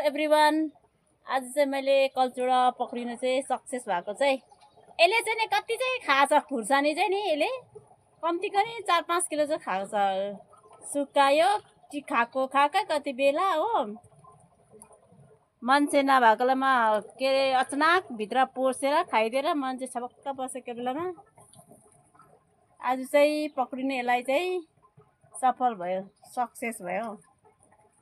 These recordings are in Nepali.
एभ्रिवान, आज चाहिँ मैले कल्चुडा पक्रिनु चाहिँ सक्सेस भएको चाहिँ यसले चाहिँ नि कति चाहिँ खाछ खुर्सानी चाहिँ नि यसले कम्तीको नि 4-5 किलो चाहिँ खान्छ। सुकायो खाएको कति बेला हो मान्छे नभएकोलामा के अरे अचानक भित्र पोसेर खाइदिएर मान्छे छपक्क बसेको बेलामा आज चाहिँ पक्रिनु यसलाई चाहिँ सफल भयो, सक्सेस भयो।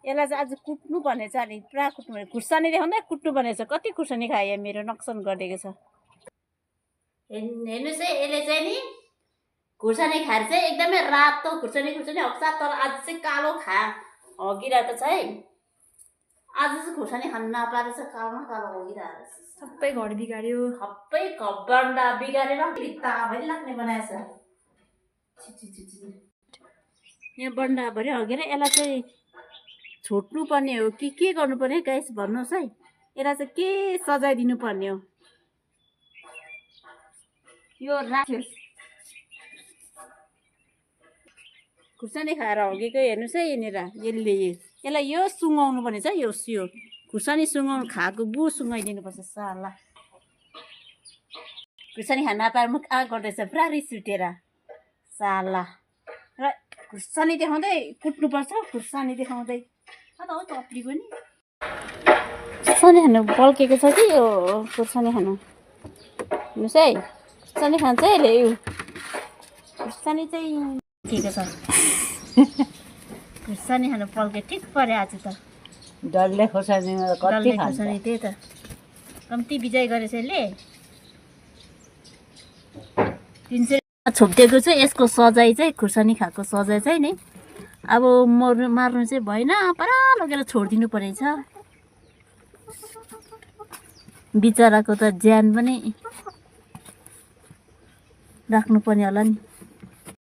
यसलाई चाहिँ आज कुट्नु पर्ने छ, अलि पुरा कुट्नु पर्ने। खुर्सानी देखाउँदै कुट्नु पर्ने छ। कति खुर्सानी खायो मेरो नक्सन गरिदिएको छ। हेर्नुहोस् है, यसले चाहिँ नि खुर्सानी खाएर चाहिँ एकदमै रातो खुर्सानी हक्सा, तर आज चाहिँ कालो हगिरहेको छ है। आज चाहिँ खुर्सानी खान नपाएर चाहिँ कालो हगिरहेको छ। सबै घर बिगाड्यो, सबै बन्डा बिगारेर भित्ताभरि लाग्ने बनाएछ। यहाँ बन्डाभरि हगेर यसलाई चाहिँ छोड्नु पर्ने हो कि के गर्नुपर्ने गाइस भन्नुहोस् है। यसलाई चाहिँ के सजाइदिनु पर्ने हो यो राख्योस्। खुर्सानी खाएर हगेको हेर्नुहोस् है। यहाँनिर यसलाई यो सुँगाउनु पर्ने छ। यो खुर्सानी सुँगाउनु खाएको गु सुँगाइदिनुपर्छ। साला खुर्सानी खान नपाएर मुख आ गर्दैछ, पुरा रिस उठेर साला। र खुर्सानी देखाउँदै कुट्नुपर्छ। खुर्सानी देखाउँदै हो चप्लीको नि खुर्सानी खानु बल्केको छ कि यो खुर्सानी खानु। हेर्नुहोस् है, खुर्सानी खान्छ है यसले। यो खुर्सानी चाहिँ ठिकै छ। खुर्सानी खानु पल्के ठिक पऱ्यो आज त। डल्ले खुर्सानी त्यही त कम्ती बिजाइ गरेछ यसले। 300 छोपिदिएको चाहिँ यसको सजाय चाहिँ खुर्सानी खाएको सजाय चाहिँ नि अब मार्नु चाहिँ भएन, परा लगेर छोडिदिनु परेछ। बिचराको त ज्यान पनि राख्नुपर्ने होला नि।